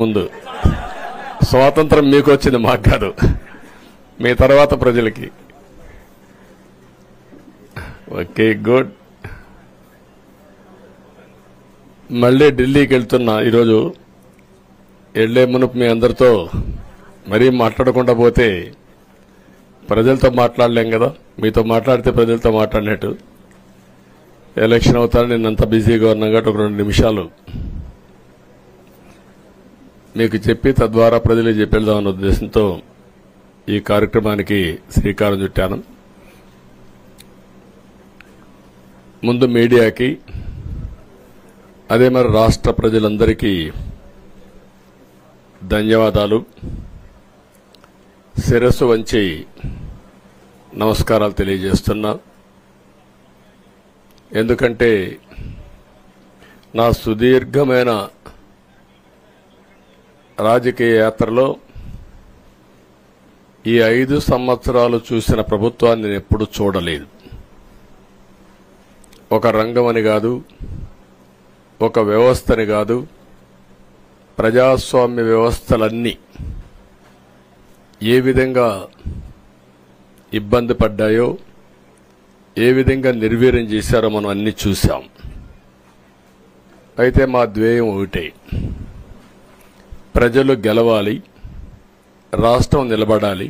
ముందు స్వాతంత్రం మీకు వచ్చింది, మాకు కాదు. మీ తర్వాత ప్రజలకి. Okay, good. మళ్ళీ ఢిల్లీకి వెళ్తున్నా ఈరోజు. వెళ్లే మునుపు మీ అందరితో మరీ మాట్లాడకుండా పోతే ప్రజలతో మాట్లాడలేం కదా. మీతో మాట్లాడితే ప్రజలతో మాట్లాడినట్టు. ఎలక్షన్ అవుతాను, నిన్నంత బిజీగా ఉన్నా కాబట్టి ఒక 2 నిమిషాలు మీకు చెప్పి తద్వారా ప్రజలకు చెప్పేద్దామన్న ఉద్దేశంతో ఈ కార్యక్రమానికి శ్రీకారం చుట్టాను. ముందు మీడియాకి, అదే మరి రాష్ట్ర ప్రజలందరికీ ధన్యవాదాలు. శిరస్సు వంచి నమస్కారాలు తెలియజేస్తున్నా. ఎందుకంటే నా సుదీర్ఘమైన రాజకీయ యాత్రలో ఈ 5 సంవత్సరాలు చూసిన ప్రభుత్వాన్ని నేను ఎప్పుడూ చూడలేదు. ఒక రంగం అని కాదు, ఒక వ్యవస్థని కాదు, ప్రజాస్వామ్య వ్యవస్థలన్నీ ఏ విధంగా ఇబ్బంది పడ్డాయో, ఏ విధంగా నిర్వీర్యం చేశారో మనం అన్ని చూశాం. అయితే మా ధ్యేయం ఒకటే, ప్రజలు గెలవాలి, రాష్ట్రం నిలబడాలి.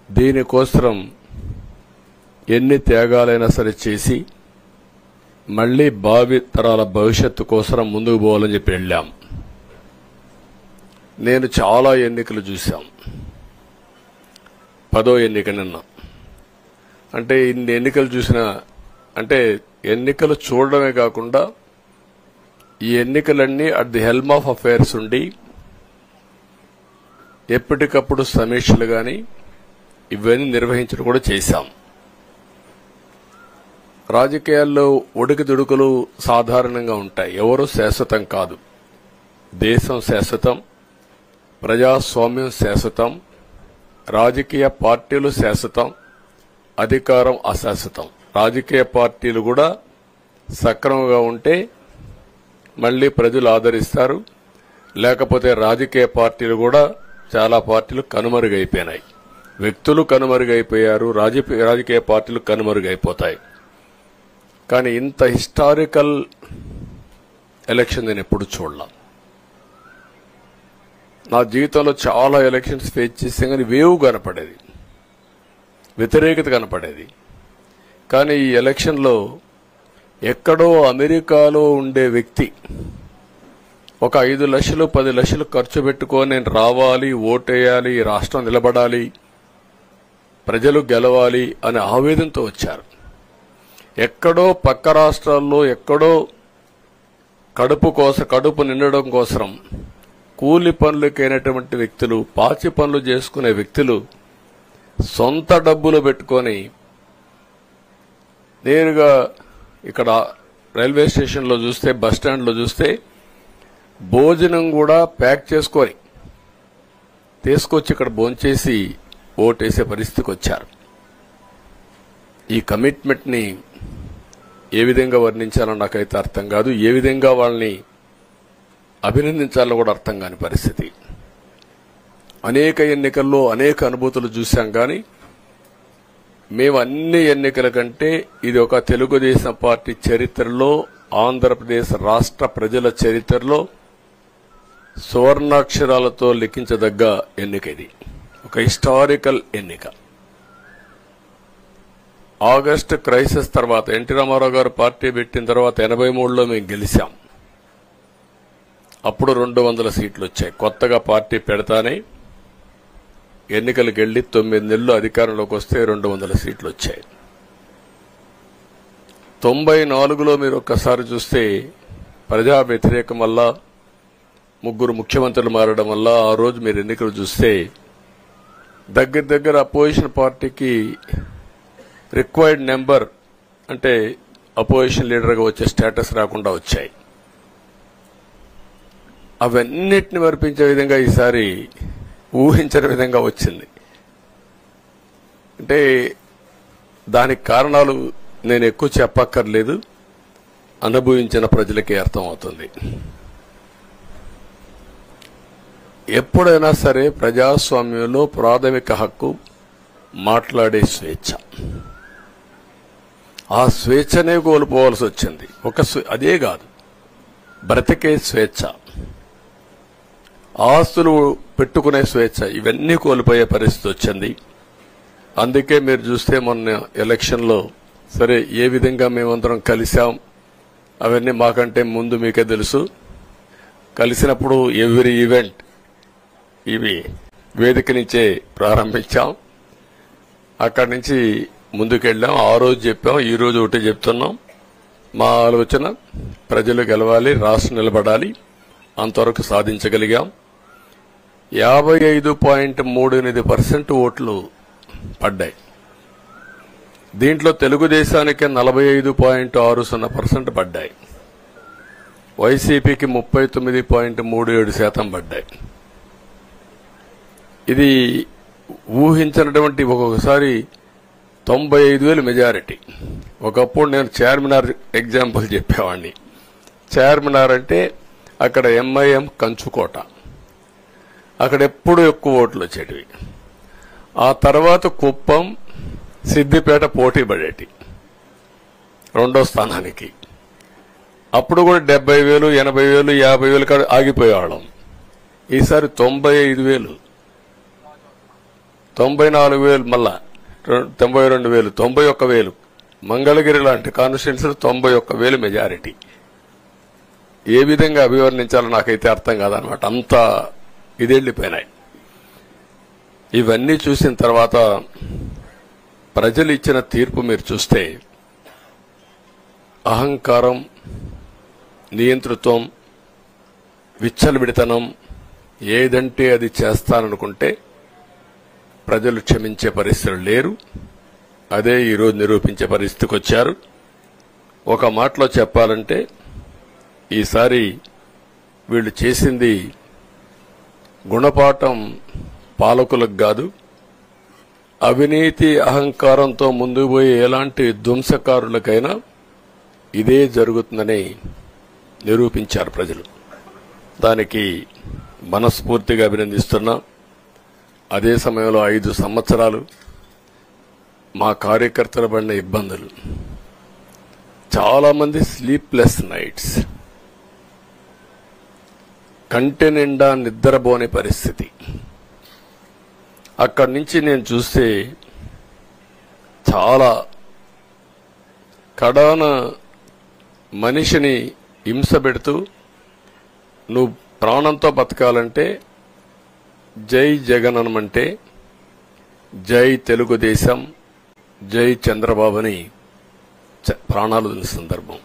దీనికోసం ఎన్ని త్యాగాలైనా సరే చేసి మళ్లీ భావి తరాల భవిష్యత్తు కోసం ముందుకు పోవాలని చెప్పి వెళ్ళాం. నేను చాలా ఎన్నికలు చూశాం. 10వ ఎన్నిక నిన్న. అంటే ఇన్ని ఎన్నికలు చూసినా, అంటే ఎన్నికలు చూడడమే కాకుండా ఈ ఎన్నికలన్నీ at the helm of affairs ఉండి ఎప్పటికప్పుడు సమీక్షలు గాని ఇవన్నీ నిర్వహించడం కూడా చేశాం. రాజకీయాల్లో ఒడికిదుడుకులు సాధారణంగా ఉంటాయి. ఎవరు శాశ్వతం కాదు. దేశం శాశ్వతం, ప్రజాస్వామ్యం శాశ్వతం, రాజకీయ పార్టీలు శాశ్వతం, అధికారం అశాశ్వతం. రాజకీయ పార్టీలు కూడా సక్రమంగా ఉంటే మళ్లీ ప్రజలు ఆదరిస్తారు. లేకపోతే రాజకీయ పార్టీలు కూడా చాలా పార్టీలు కనుమరుగైపోయినాయి. వ్యక్తులు కనుమరుగైపోయారు, రాజకీయ పార్టీలు కనుమరుగైపోతాయి. కానీ ఇంత హిస్టారికల్ ఎలక్షన్ నేను ఎప్పుడు చూడలా. నా జీవితంలో చాలా ఎలక్షన్స్ ఫేస్ చేసాం, కానీ వేవ్ కనపడేది, వ్యతిరేకత కనపడేది. కానీ ఈ ఎలక్షన్లో ఎక్కడో అమెరికాలో ఉండే వ్యక్తి ఒక 5 లక్షలు 10 లక్షలు ఖర్చు పెట్టుకొని నేను రావాలి, ఓటేయాలి, రాష్ట్రం నిలబడాలి, ప్రజలు గెలవాలి అనే ఆవేదనతో వచ్చారు. ఎక్కడో పక్క రాష్ట్రాల్లో ఎక్కడో కడుపు నిండడం కోసం కూలి పనులకైనటువంటి వ్యక్తులు, పాచి పనులు చేసుకునే వ్యక్తులు సొంత డబ్బులు పెట్టుకొని నేరుగా ఇక్కడ రైల్వే స్టేషన్లో చూస్తే, బస్టాండ్లో చూస్తే భోజనం కూడా ప్యాక్ చేసుకొని తీసుకొచ్చి ఇక్కడ భోంచేసి ఓటేసే పరిస్థితికి వచ్చారు. ఈ కమిట్మెంట్ని ఏ విధంగా వర్ణించాలో నాకైతే అర్థం కాదు. ఏ విధంగా వాళ్ళని అభినందించాలో కూడా అర్థం కాని పరిస్థితి. అనేక ఎన్నికల్లో అనేక అనుభూతులు చూశాం. కానీ మేము అన్ని ఎన్నికల కంటే ఇది ఒక తెలుగుదేశం పార్టీ చరిత్రలో, ఆంధ్రప్రదేశ్ రాష్ట్ర ప్రజల చరిత్రలో సువర్ణాక్షరాలతో లిఖించదగ్గ ఎన్నిక. ఇది ఒక హిస్టారికల్ ఎన్నిక. ఆగస్టు క్రైసిస్ తర్వాత, ఎన్టీ రామారావు గారు పార్టీ పెట్టిన తర్వాత 83లో మేము గెలిచాం. అప్పుడు 200 సీట్లు వచ్చాయి. కొత్తగా పార్టీ పెడతానే ఎన్నికలకు వెళ్లి 9 నెలలు అధికారంలోకి వస్తే 200 సీట్లు వచ్చాయి. 94లో మీరు ఒక్కసారి చూస్తే ప్రజా వ్యతిరేకం వల్ల 3 ముఖ్యమంత్రులు మారడం వల్ల ఆ రోజు మీరు ఎన్నికలు చూస్తే దగ్గర అపోజిషన్ పార్టీకి రిక్వైర్డ్ నెంబర్, అంటే అపోజిషన్ లీడర్గా వచ్చే స్టేటస్ రాకుండా వచ్చాయి. అవన్నిటిని వర్పించే విధంగా ఈసారి ఊహించని విధంగా వచ్చింది. అంటే దానికి కారణాలు నేను ఎక్కువ చెప్పక్కర్లేదు, అనుభవించిన ప్రజలకే అర్థమవుతుంది. ఎప్పుడైనా సరే ప్రజాస్వామ్యంలో ప్రాథమిక హక్కు మాట్లాడే స్వేచ్ఛ. ఆ స్వేచ్ఛనే కోల్పోవాల్సి వచ్చింది. అదే కాదు, బ్రతికే స్వేచ్ఛ, ఆస్తులు పెట్టుకునే స్వేచ్ఛ, ఇవన్నీ కోల్పోయే పరిస్థితి వచ్చింది. అందుకే మీరు చూస్తే మొన్న ఎలక్షన్లో సరే ఏ విధంగా మేమందరం కలిసాం అవన్నీ మాకంటే ముందు మీకే తెలుసు. కలిసినప్పుడు ఎవ్రీ ఈవెంట్ ఇవి వేదిక నుంచే ప్రారంభించాం. అక్కడి నుంచి ముందుకెళ్ళాం. ఆ రోజు చెప్పాం, ఈ రోజు ఒకటి చెప్తున్నాం. మా ఆలోచన ప్రజలు గెలవాలి, రాష్ట్రం నిలబడాలి. అంతవరకు సాధించగలిగాం. 55.38% ఓట్లు పడ్డాయి. దీంట్లో తెలుగుదేశానికి 45.60% పడ్డాయి. వైసీపీకి 39.37% పడ్డాయి. ఇది ఊహించినటువంటి ఒక్కొక్కసారి 95,000 మెజారిటీ. ఒకప్పుడు నేను చార్మినార్ ఎగ్జాంపుల్ చెప్పేవాడిని. చార్మినార్ అంటే అక్కడ ఎంఐఎం కంచుకోట, అక్కడ ఎప్పుడు ఎక్కువ ఓట్లు వచ్చేటివి. ఆ తర్వాత కుప్పం, సిద్దిపేట పోటీ పడేటి రెండో స్థానానికి. అప్పుడు కూడా 70,000, 80,000, 50,000 కాడ ఆగిపోయేవాళ్ళం. ఈసారి 95,000, 94,000, మళ్ళా 92,000, 91,000. మంగళగిరి లాంటి కాన్స్టిట్యున్సీలు 91,000 మెజారిటీ. ఏ విధంగా అభివర్ణించాలో నాకైతే అర్థం కాదనమాట. అంత ఇదెళ్లిపోయినాయి. ఇవన్నీ చూసిన తర్వాత ప్రజలు ఇచ్చిన తీర్పు మీరు చూస్తే అహంకారం, నియంతృత్వం, విచ్చలవిడితనం, ఏదంటే అది చేస్తాననుకుంటే ప్రజలు క్షమించే పరిస్థితులు లేరు. అదే ఈరోజు నిరూపించే పరిస్థితికి వచ్చారు. ఒక మాటలో చెప్పాలంటే ఈసారి వీళ్ళు చేసింది గుణపాఠం పాలకులకు కాదు, అవినీతి అహంకారంతో ముందుకు పోయే ఎలాంటి ధ్వంసకారులకైనా ఇదే జరుగుతుందని నిరూపించారు ప్రజలు. దానికి మనస్ఫూర్తిగా అభినందిస్తున్నా. అదే సమయంలో 5 సంవత్సరాలు మా కార్యకర్తలు పడిన ఇబ్బందులు, చాలా మంది స్లీప్లెస్ నైట్స్, కంటి నిండా నిద్రపోని పరిస్థితి. అక్కడి నుంచి నేను చూస్తే చాలా కడాన మనిషిని హింస పెడుతూ, నువ్వు ప్రాణంతో బతకాలంటే జై జగన్ అనమంటే జై తెలుగుదేశం, జై చంద్రబాబుని ప్రాణాలు వదిలిన సందర్భం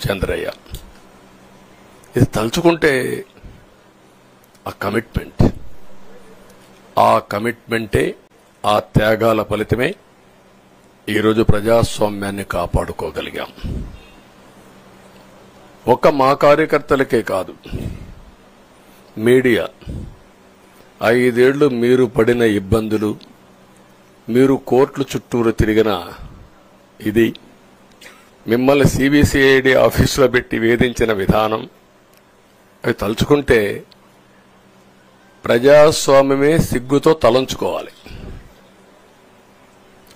చంద్రయ్య. ఇది తలుచుకుంటే ఆ కమిట్మెంటే, ఆ త్యాగాల ఫలితమే ఈరోజు ప్రజాస్వామ్యాన్ని కాపాడుకోగలిగాం. మా కార్యకర్తలకే కాదు, మీడియా 5 ఏళ్లు మీరు పడిన ఇబ్బందులు, మీరు కోర్టుల చుట్టూరు తిరిగిన ఇది, మిమ్మల్ని సిబిసిఐడి ఆఫీసులో పెట్టి వేధించిన విధానం, అవి తలుచుకుంటే ప్రజాస్వామ్యమే సిగ్గుతో తలంచుకోవాలి.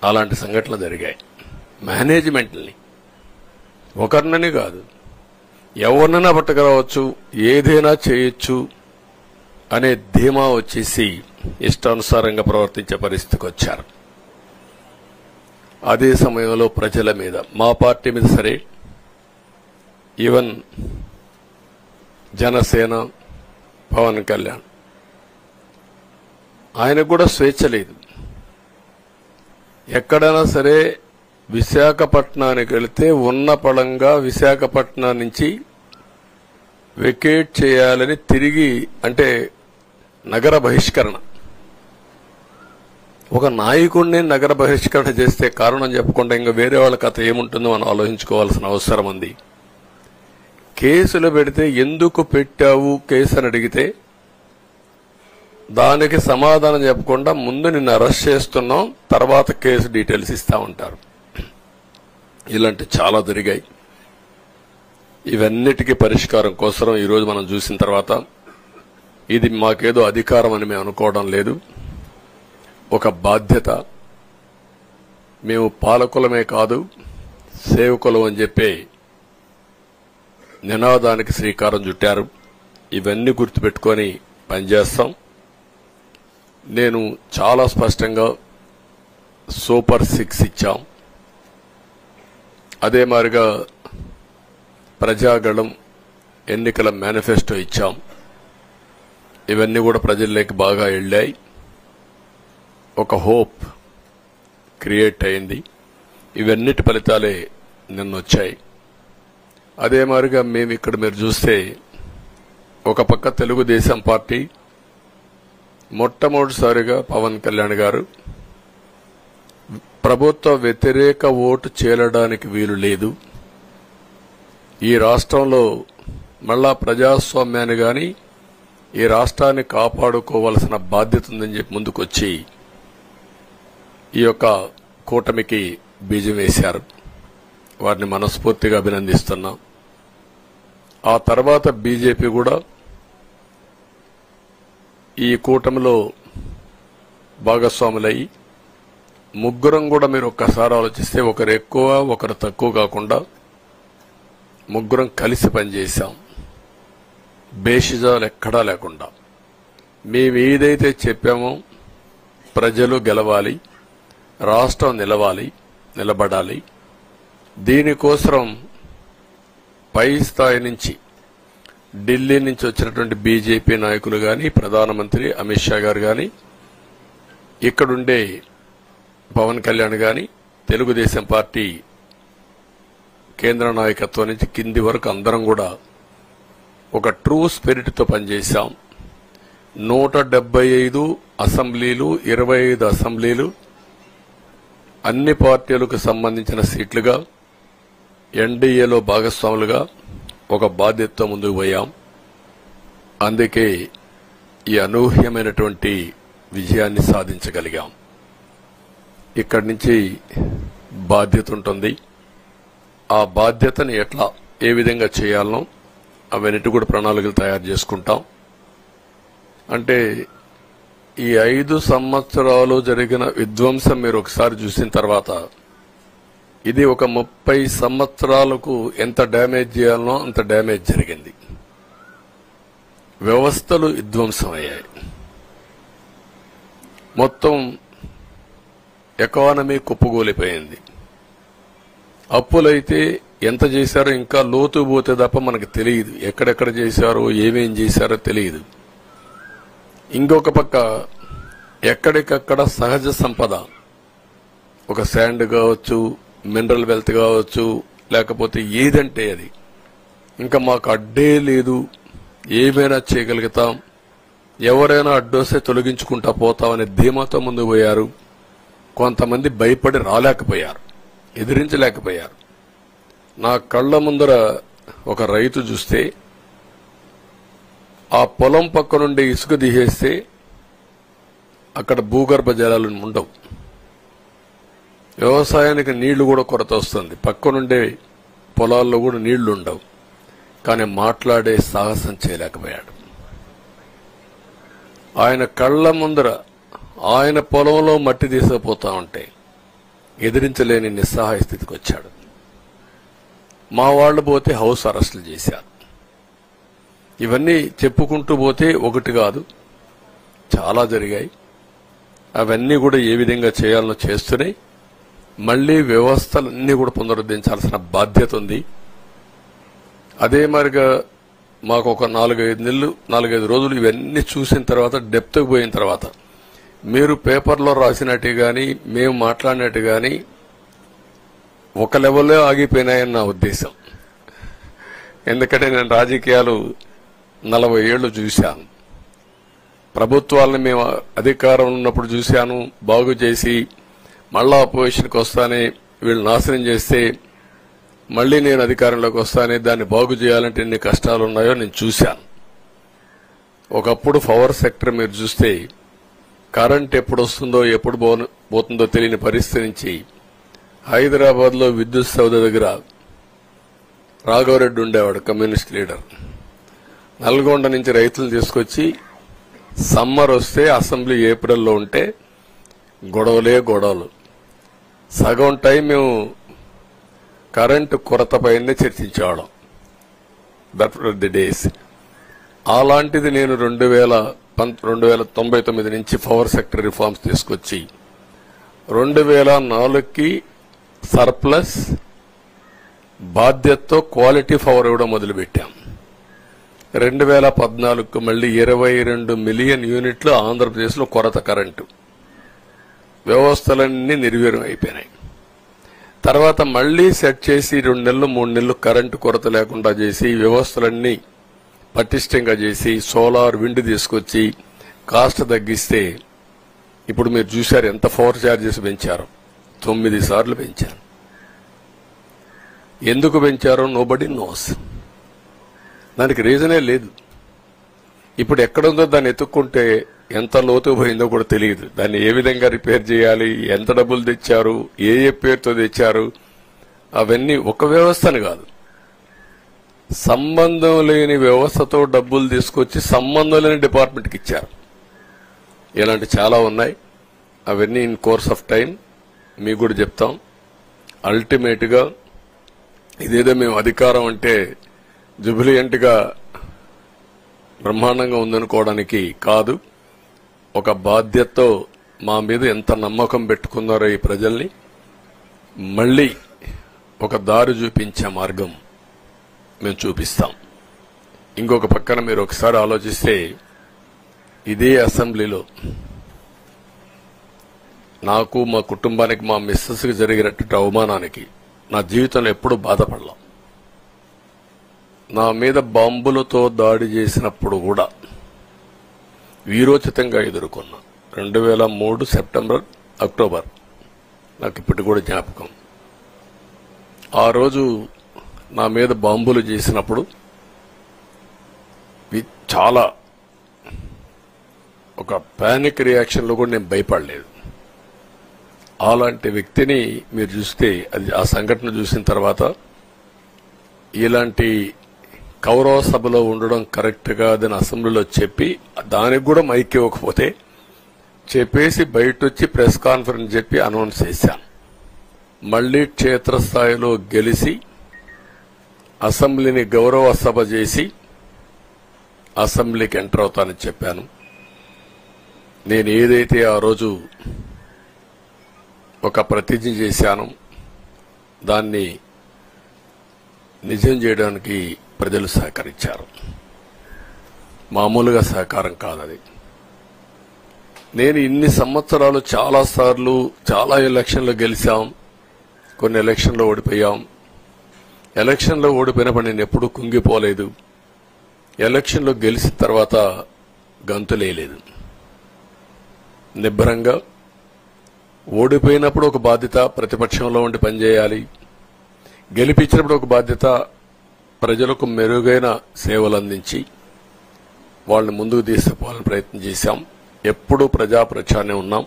అలాంటి సంఘటనలు జరిగాయి. మేనేజ్మెంట్ని ఒకరినని కాదు, ఎవరినైనా పట్టుకురావచ్చు, ఏదైనా చేయొచ్చు అనే ధీమా వచ్చేసి ఇష్టానుసారంగా ప్రవర్తించే పరిస్థితికి వచ్చారు. అదే సమయంలో ప్రజల మీద, మా పార్టీ మీద సరే, ఈవెన్ జనసేన, పవన్ కళ్యాణ్, ఆయనకు కూడా స్వేచ్ఛ లేదు. ఎక్కడైనా సరే విశాఖపట్నానికి వెళితే ఉన్న పళంగా విశాఖపట్నం నుంచి వెకేట్ చేయాలని తిరిగి, అంటే నగర బహిష్కరణ, ఒక నాయకుడిని నగర బహిష్కరణ చేస్తే కారణం చెప్పకుండా ఇంకా వేరే వాళ్ళ కథ ఏముంటుందో మనం ఆలోచించుకోవాల్సిన అవసరం ఉంది. కేసులు పెడితే ఎందుకు పెట్టావు కేసు అని అడిగితే దానికి సమాధానం చెప్పకుండా ముందు నిన్ను అరెస్ట్ చేస్తున్నాం, తర్వాత కేసు డీటెయిల్స్ ఇస్తా ఉంటారు. ఇలాంటి చాలా జరిగాయి. ఇవన్నిటికీ పరిష్కారం కోసం ఈరోజు మనం చూసిన తర్వాత ఇది మాకేదో అధికారం అని మేము అనుకోవడం లేదు. ఒక బాధ్యత. మేము పాలకులమే కాదు సేవకులం అని చెప్పే నినాదానికి శ్రీకారం చుట్టారు. ఇవన్నీ గుర్తుపెట్టుకొని పనిచేస్తాం. నేను చాలా స్పష్టంగా సూపర్ 6 ఇచ్చాం. అదే మాదిరిగా ప్రజాగళం ఎన్నికల మేనిఫెస్టో ఇచ్చాం. ఇవన్నీ కూడా ప్రజల్లోకి బాగా వెళ్ళాయి. ఒక హోప్ క్రియేట్ అయింది. ఇవన్నిటి ఫలితాలే నిన్న వచ్చాయి. అదే మాదిరిగా మేము ఇక్కడ మీరు చూస్తే ఒక పక్క తెలుగుదేశం పార్టీ మొట్టమొదటిసారిగా పవన్ కళ్యాణ్ గారు ప్రభుత్వ వ్యతిరేక ఓటు చేరడానికి వీలు లేదు, ఈ రాష్ట్రంలో మళ్ళా ప్రజాస్వామ్యాన్ని గాని ఈ రాష్ట్రాన్ని కాపాడుకోవాల్సిన బాధ్యత ఉందని చెప్పి ముందుకొచ్చి ఈ యొక్క కూటమికి బీజం వేశారు. వారిని మనస్ఫూర్తిగా అభినందిస్తున్నాం. ఆ తర్వాత బీజేపీ కూడా ఈ కూటమిలో భాగస్వాములై ముగ్గురం కూడా మీరు ఒక్కసారి ఆలోచిస్తే ఒకరు ఎక్కువ ఒకరు తక్కువ కాకుండా ముగ్గురం కలిసి పనిచేశాం. బేషిజాలు ఎక్కడా లేకుండా మేము ఏదైతే చెప్పామో ప్రజలు గెలవాలి, రాష్ట్రం నిలబడాలి. దీనికోసం పై స్థాయి నుంచి ఢిల్లీ నుంచి వచ్చినటువంటి బీజేపీ నాయకులు గాని, ప్రధానమంత్రి అమిత్ షా గారు గాని, ఇక్కడుండే పవన్ కళ్యాణ్ గాని, తెలుగుదేశం పార్టీ కేంద్ర నాయకత్వం నుంచి కింది వరకు అందరం కూడా ఒక ట్రూ స్పిరిట్ తో పనిచేశాం. 175 అసెంబ్లీలు, 25 అసెంబ్లీలు అన్ని పార్టీలకు సంబంధించిన సీట్లుగా ఎన్డీఏలో భాగస్వాములుగా ఒక బాధ్యతతో ముందుకు పోయాం. అందుకే ఈ అనూహ్యమైనటువంటి విజయాన్ని సాధించగలిగాం. ఇక్కడి నుంచి బాధ్యత ఉంటుంది. ఆ బాధ్యతని ఏ విధంగా చేయాలనో అవన్నిటి కూడా ప్రణాళికలు తయారు చేసుకుంటాం. అంటే ఈ 5 సంవత్సరాలు జరిగిన విధ్వంసం మీరు ఒకసారి చూసిన తర్వాత ఇది ఒక 30 సంవత్సరాలకు ఎంత డ్యామేజ్ చేయాలనో అంత డ్యామేజ్ జరిగింది. వ్యవస్థలు విధ్వంసమయ్యాయి. మొత్తం ఎకానమీ కుప్పగూలిపోయింది. అప్పులైతే ఎంత చేశారో ఇంకా లోతు పోతే తప్ప మనకు తెలియదు. ఎక్కడెక్కడ చేశారో ఏమేం చేశారో తెలియదు. ఇంకొక పక్క ఎక్కడికక్కడ సహజ సంపద, ఒక శాండ్ కావచ్చు, మినరల్ వెల్త్ కావచ్చు, లేకపోతే ఏదంటే అది ఇంకా మాకు అడ్డే లేదు, ఏమైనా చేయగలుగుతాం, ఎవరైనా అడ్డొస్తే తొలగించుకుంటా పోతామనే ధీమాతో ముందుకు పోయారు. కొంతమంది భయపడి రాలేకపోయారు, ఎదిరించలేకపోయారు. నా కళ్ల ముందర ఒక రైతు చూస్తే ఆ పొలం పక్క నుండి ఇసుక తీసేస్తే అక్కడ భూగర్భ జలాలు ఉండవు. వ్యవసాయానికి నీళ్లు కూడా కొరత వస్తుంది. పక్క నుండే పొలాల్లో కూడా నీళ్లు ఉండవు. కానీ మాట్లాడే సాహసం చేయలేకపోయాడు. ఆయన కళ్ల ముందర ఆయన పొలంలో మట్టి తీసుకుపోతా ఉంటే ఎదిరించలేని నిస్సహాయ స్థితికి వచ్చాడు. మా వాళ్లు పోతే హౌస్ అరెస్టులు చేశారు. ఇవన్నీ చెప్పుకుంటూ పోతే ఒకటి కాదు, చాలా జరిగాయి. అవన్నీ కూడా ఏ విధంగా చేయాలనో చేస్తున్నాయి. మళ్లీ వ్యవస్థలన్నీ కూడా పునరుద్ధరించాల్సిన బాధ్యత ఉంది. అదే మరిగా మాకు ఒక 4-5 రోజులు ఇవన్నీ చూసిన తర్వాత డెప్త్కి పోయిన తర్వాత మీరు పేపర్లో రాసినట్టు గాని మేము మాట్లాడినట్టు గాని ఒక లెవెల్లో ఆగిపోయినాయని నా ఉద్దేశం. ఎందుకంటే నేను రాజకీయాలు 40 ఏళ్లు చూశాను. ప్రభుత్వాలను మేము అధికారం ఉన్నప్పుడు చూశాను, బాగు చేసి మళ్ళా అపోజిషన్కి వస్తానే వీళ్ళు నాశనం చేస్తే మళ్లీ నేను అధికారంలోకి వస్తానే దాన్ని బాగు చేయాలంటే ఎన్ని కష్టాలు ఉన్నాయో నేను చూశాను. ఒకప్పుడు పవర్ సెక్టర్ మీరు చూస్తే కరెంట్ ఎప్పుడు వస్తుందో ఎప్పుడు పోతుందో తెలియని పరిస్థితి నుంచి హైదరాబాద్ లో విద్యుత్ సౌధ దగ్గర రాఘవరెడ్డి ఉండేవాడు, కమ్యూనిస్ట్ లీడర్. నల్గొండ నుంచి రైతులు తీసుకొచ్చి సమ్మర్ వస్తే అసెంబ్లీ ఏప్రిల్లో ఉంటే గొడవలు సగం టైం మేము కరెంటు కొరతపైనే చర్చించేవాళ్ళం. That were the days. అలాంటిది నేను 1999 నుంచి పవర్ సెక్టర్ రిఫార్మ్స్ తీసుకొచ్చి 2004కి సర్ప్లస్ బాధ్యతతో క్వాలిటీ పవర్ ఇవ్వడం మొదలుపెట్టాం. 2014కు మళ్లీ 22 మిలియన్ యూనిట్లు ఆంధ్రప్రదేశ్లో కొరత కరెంటు. వ్యవస్థలన్నీ నిర్వీర్యం అయిపోయినాయి. తర్వాత మళ్లీ సెట్ చేసి 2 నెలలు 3 నెలలు కరెంటు కొరత లేకుండా చేసి వ్యవస్థలన్నీ పటిష్టంగా చేసి సోలార్ విండ్ తీసుకొచ్చి కాస్ట్ తగ్గిస్తే ఇప్పుడు మీరు చూశారు ఎంత పవర్ ఛార్జెస్ పెంచారు. 9 సార్లు పెంచారు. ఎందుకు పెంచారో నోబడీ నోస్. దానికి రీజనే లేదు. ఇప్పుడు ఎక్కడుందో దాన్ని ఎత్తుక్కుంటే ఎంత లోతు పోయిందో కూడా తెలియదు. దాన్ని ఏ విధంగా రిపేర్ చేయాలి, ఎంత డబ్బులు తెచ్చారు, ఏ పేరుతో తెచ్చారు, అవన్నీ ఒక వ్యవస్థను కాదు, సంబంధం లేని వ్యవస్థతో డబ్బులు తీసుకొచ్చి సంబంధం లేని డిపార్ట్మెంట్కి ఇచ్చారు. ఇలాంటి చాలా ఉన్నాయి. అవన్నీ ఇన్ కోర్స్ ఆఫ్ టైం మీకు కూడా చెప్తాం. అల్టిమేట్ గా ఇదేదో మేము అధికారం అంటే జుబిలియంట్ గా బ్రహ్మాండంగా ఉందనుకోవడానికి కాదు. ఒక బాధ్యతతో మా మీద ఎంత నమ్మకం పెట్టుకున్నారో ఈ ప్రజల్ని మళ్లీ ఒక దారి చూపించే మార్గం మేము చూపిస్తాం. ఇంకొక పక్కన మీరు ఒకసారి ఆలోచిస్తే ఇదే అసెంబ్లీలో నాకు మా కుటుంబానికి మా మిస్సెస్కి జరిగినటువంటి అవమానానికి నా జీవితంలో ఎప్పుడూ బాధపడలా. నా మీద బాంబులతో దాడి చేసినప్పుడు కూడా వీరోచితంగా ఎదుర్కొన్నా. 2003 సెప్టెంబర్ అక్టోబర్ నాకు ఇప్పటికి కూడా జ్ఞాపకం. ఆ రోజు నా మీద బాంబులు చేసినప్పుడు చాలా ఒక పానిక్ రియాక్షన్లో కూడా నేను భయపడలేదు. అలాంటి వ్యక్తిని మీరు చూస్తే అది ఆ సంఘటన చూసిన తర్వాత ఇలాంటి కౌరవ సభలో ఉండడం కరెక్ట్ కాదని అసెంబ్లీలో చెప్పి దానికి కూడా మైక్ ఇవ్వకపోతే చెప్పేసి బయటొచ్చి ప్రెస్ కాన్ఫరెన్స్ చెప్పి అనౌన్స్ చేశాను. మళ్లీ క్షేత్రస్థాయిలో గెలిచి అసెంబ్లీని గౌరవ సభ చేసి అసెంబ్లీకి ఎంటర్ అవుతానని చెప్పాను. నేను ఏదైతే ఆ రోజు ఒక ప్రతిజ్ఞ చేశాను దాన్ని నిజం చేయడానికి ప్రజలు సహకరించారు. మామూలుగా సహకారం కాదది. నేను ఇన్ని సంవత్సరాలు చాలా సార్లు చాలా ఎలక్షన్లు గెలిచాం, కొన్ని ఎలక్షన్లో ఓడిపోయాం. ఎలక్షన్లో ఓడిపోయినప్పుడు నేను ఎప్పుడూ కుంగిపోలేదు. ఎలక్షన్లో గెలిచిన తర్వాత గంతులేయలేదు. నిబ్బరంగా ఓడిపోయినప్పుడు ఒక బాధ్యత ప్రతిపక్షంలో ఉండి పనిచేయాలి, గెలిపించినప్పుడు ఒక బాధ్యత ప్రజలకు మెరుగైన సేవలు అందించి వాళ్ళని ముందుకు తీసుకుపోవాలని ప్రయత్నం చేశాం. ఎప్పుడూ ప్రజాప్రచారనే ఉన్నాం.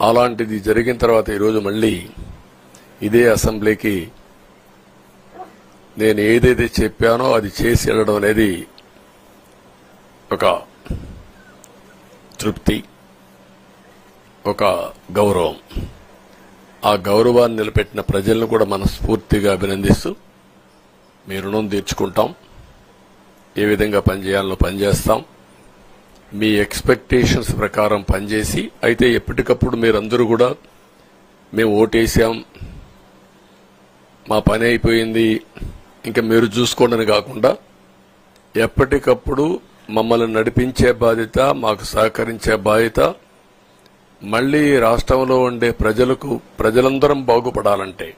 అలాంటిది జరిగిన తర్వాత ఈరోజు మళ్లీ ఇదే అసెంబ్లీకి నేను ఏదైతే చెప్పానో అది చేసి వెళ్ళడం అనేది ఒక తృప్తి, ఒక గౌరవం. ఆ గౌరవాన్ని నిలబెట్టిన ప్రజలను కూడా మనస్ఫూర్తిగా అభినందిస్తూ మీ రుణం తీర్చుకుంటాం. ఏ విధంగా పనిచేయాలో పనిచేస్తాం. మీ ఎక్స్పెక్టేషన్స్ ప్రకారం పనిచేసి అయితే ఎప్పటికప్పుడు మీరందరూ కూడా మేము ఓటేసాం, మా పని అయిపోయింది, ఇంకా మీరు చూసుకోండి కాకుండా ఎప్పటికప్పుడు మమ్మల్ని నడిపించే బాధ్యత, మాకు సహకరించే బాధ్యత, మళ్లీ రాష్ట్రంలో ఉండే ప్రజలందరం బాగుపడాలంటే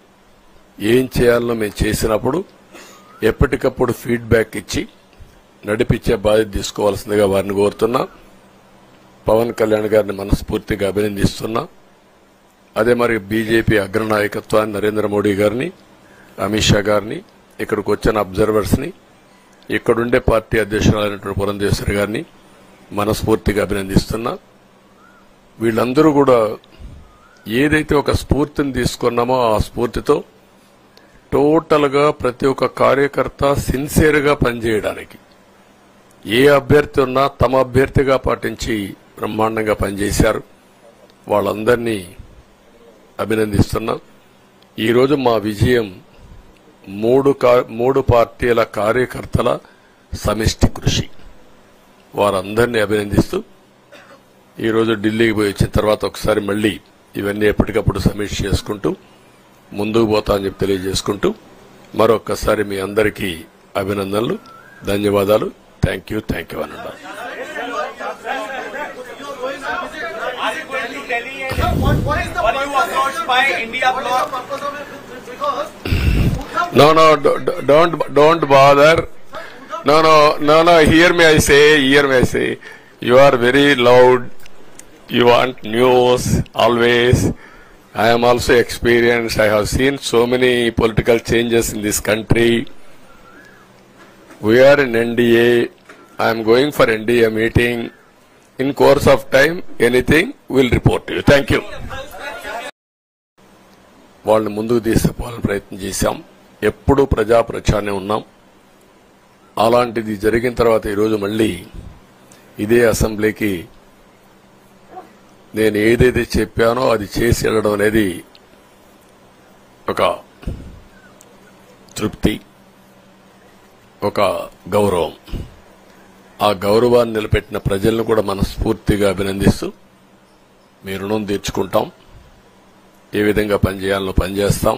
ఏం చేయాలో మేము చేసినప్పుడు ఎప్పటికప్పుడు ఫీడ్బ్యాక్ ఇచ్చి నడిపించే బాధ్యత తీసుకోవాల్సిందిగా వారిని కోరుతున్నా. పవన్ కళ్యాణ్ గారిని మనస్ఫూర్తిగా అభినందిస్తున్నా. అదే మరి బీజేపీ అగ్రనాయకత్వాన్ని నరేంద్ర మోడీ గారిని, అమిత్ షా గారిని, ఇక్కడికి వచ్చిన అబ్జర్వర్స్ ని, ఇక్కడుండే పార్టీ అధ్యక్షురాలైనటువంటి పురంధేశ్వరి గారిని మనస్ఫూర్తిగా అభినందిస్తున్నా. వీళ్ళందరూ కూడా ఏదైతే ఒక స్ఫూర్తిని తీసుకున్నామో ఆ స్ఫూర్తితో టోటల్ గా ప్రతి ఒక్క కార్యకర్త సిన్సియర్ గా పనిచేయడానికి ఏ అభ్యర్థి ఉన్నా తమ అభ్యర్థిగా పాటించి బ్రహ్మాండంగా పనిచేశారు. వాళ్ళందరినీ అభినందిస్తున్నాం. ఈరోజు మా విజయం మూడు పార్టీల కార్యకర్తల సమిష్టి కృషి. వారందరినీ అభినందిస్తూ ఈరోజు ఢిల్లీకి పోయి వచ్చిన తర్వాత ఒకసారి మళ్లీ ఇవన్నీ ఎప్పటికప్పుడు సమీక్ష చేసుకుంటూ ముందుకు పోతా అని చెప్పి తెలియజేసుకుంటూ మరొక్కసారి మీ అందరికీ అభినందనలు, ధన్యవాదాలు. థ్యాంక్ యూ అనండి. No, don't bother. No, hear me I say. You are very loud. You want news always. I am also experienced. I have seen so many political changes in this country. We are in NDA. I am going for NDA meeting. In course of time, anything will report to you. Thank you. వాళ్ళని ముందుకు తీసుకుపోవాలని ప్రయత్నం చేశాం. ఎప్పుడూ ప్రజాప్రచారనే ఉన్నాం. అలాంటిది జరిగిన తర్వాత ఈరోజు మళ్లీ ఇదే అసెంబ్లీకి నేను ఏదైతే చెప్పానో అది చేసి వెళ్ళడం అనేది ఒక తృప్తి, ఒక గౌరవం. ఆ గౌరవాన్ని నిలబెట్టిన ప్రజలను కూడా మనస్ఫూర్తిగా అభినందిస్తూ మీ రుణం తీర్చుకుంటాం. ఏ విధంగా పనిచేయాలో పనిచేస్తాం.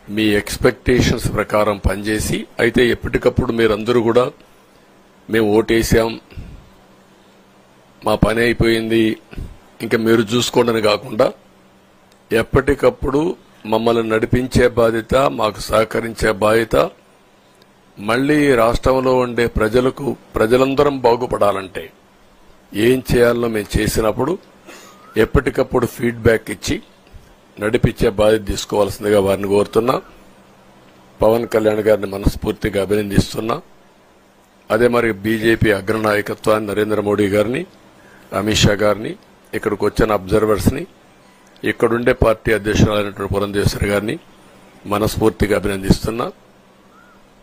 మీ ఎక్స్పెక్టేషన్స్ ప్రకారం పనిచేసి అయితే ఎప్పటికప్పుడు మీరందరూ కూడా మేము ఓటేసాం, మా పని అయిపోయింది, ఇంకా మీరు చూసుకోండి కాకుండా ఎప్పటికప్పుడు మమ్మల్ని నడిపించే బాధ్యత, మాకు సహకరించే బాధ్యత, మళ్లీ రాష్ట్రంలో ఉండే ప్రజలందరం బాగుపడాలంటే ఏం చేయాలో మేము చేసినప్పుడు ఎప్పటికప్పుడు ఫీడ్బ్యాక్ ఇచ్చి నడిపించే బాధ్యత తీసుకోవాల్సిందిగా వారిని కోరుతున్నా. పవన్ కళ్యాణ్ గారిని మనస్ఫూర్తిగా అభినందిస్తున్నా. అదే మరి బీజేపీ అగ్రనాయకత్వాన్ని నరేంద్ర మోడీ గారిని, అమిత్ షా గారిని, ఇక్కడికి వచ్చిన అబ్జర్వర్స్ ని, ఇక్కడుండే పార్టీ అధ్యక్షురాలైనటువంటి పురంధేశ్వరి గారిని మనస్ఫూర్తిగా అభినందిస్తున్నా.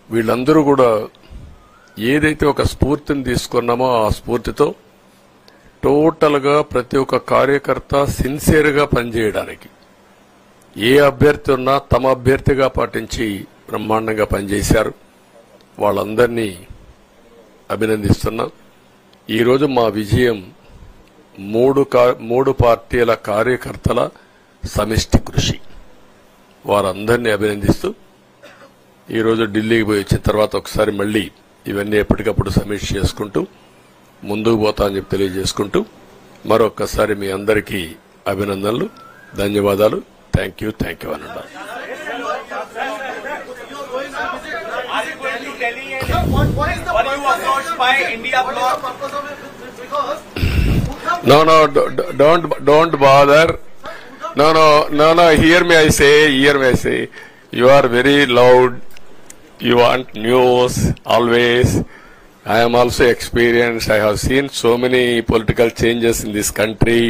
వీళ్ళందరూ కూడా ఏదైతే ఒక స్ఫూర్తిని తీసుకున్నామో ఆ స్ఫూర్తితో టోటల్ గా ప్రతి ఒక్క కార్యకర్త సిన్సియర్ గా పనిచేయడానికి, ఏ అభ్యర్థి ఉన్నా తమ అభ్యర్థిగా పాటించి బ్రహ్మాండంగా పనిచేశారు. వాళ్ళందరినీ అభినందిస్తున్నాం. ఈరోజు మా విజయం మూడు పార్టీల కార్యకర్తల సమిష్టి కృషి. వారందరినీ అభినందిస్తూ ఈరోజు ఢిల్లీకి పోయి వచ్చిన తర్వాత ఒకసారి మళ్లీ ఇవన్నీ ఎప్పటికప్పుడు సమీక్ష చేసుకుంటూ ముందుకు పోతా అని చెప్పి తెలియజేసుకుంటూ మరొక్కసారి మీ అందరికీ అభినందనలు, ధన్యవాదాలు. థ్యాంక్ యూ అనండి. No, don't bother. No, hear me I say. You are very loud. You want news always. I am also experienced. I have seen so many political changes in this country.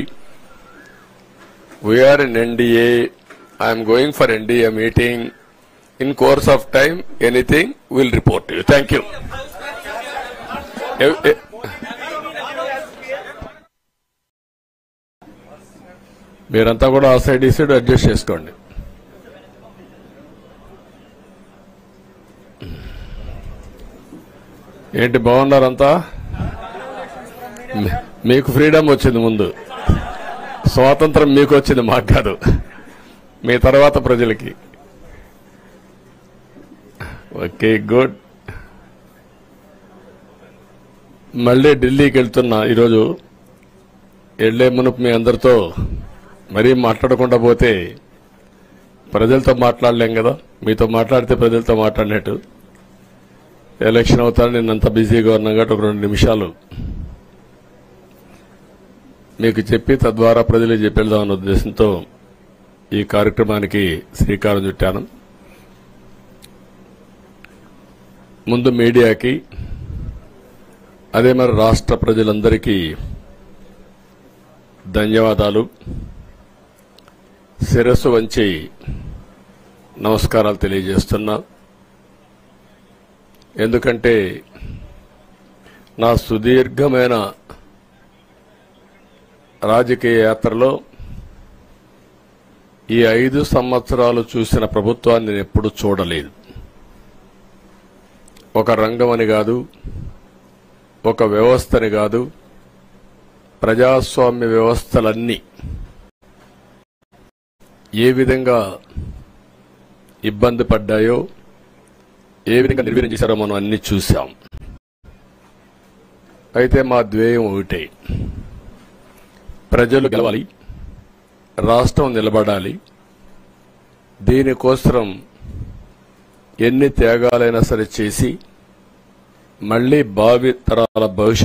We are in NDA. I am going for NDA meeting. In course of time, anything will report to you. Thank you. మీరంతా కూడా ఆ side ఈ side adjust చేసుకోండి. ఏంటి బాగున్నారంతా? మీకు freedom వచ్చింది, ముందు స్వాతంత్రం మీకు వచ్చింది, మాకు కాదు. మీ తర్వాత ప్రజలకి. Okay, good. మళ్లీ ఢిల్లీకి వెళ్తున్నా. ఈరోజు వెళ్లే మునుపు మీ అందరితో మరీ మాట్లాడకుండా పోతే ప్రజలతో మాట్లాడలేం కదా. మీతో మాట్లాడితే ప్రజలతో మాట్లాడినట్టు. ఎలక్షన్ అవుతాను, నేనంతా బిజీగా ఉన్నా కాబట్టి ఒక 2 నిమిషాలు మీకు చెప్పి తద్వారా ప్రజలకు చెప్పేద్దామన్న ఉద్దేశంతో ఈ కార్యక్రమానికి శ్రీకారం చుట్టాను. ముందు మీడియాకి, అదే మరి రాష్ట్ర ప్రజలందరికీ ధన్యవాదాలు. శిరస్సు వంచి నమస్కారాలు తెలియజేస్తున్నా. ఎందుకంటే నా సుదీర్ఘమైన రాజకీయ యాత్రలో ఈ 5 సంవత్సరాలు చూసిన ప్రభుత్వాన్ని నేను ఎప్పుడూ చూడలేదు. ఒక రంగం అని కాదు, ఒక వ్యవస్థని కాదు, ప్రజాస్వామ్య వ్యవస్థలన్నీ ఏ విధంగా ఇబ్బంది పడ్డాయో, ఏ విధంగా నిర్వీర్యం చేశారో మనం అన్ని చూశాం. అయితే మా ధ్యేయం ఒకటే, ప్రజలు గెలవాలి, రాష్ట్రం నిలబడాలి. దీనికోసం ఎన్ని త్యాగాలైనా సరే చేసి మళ్లీ భావి తరాల భవిష్యత్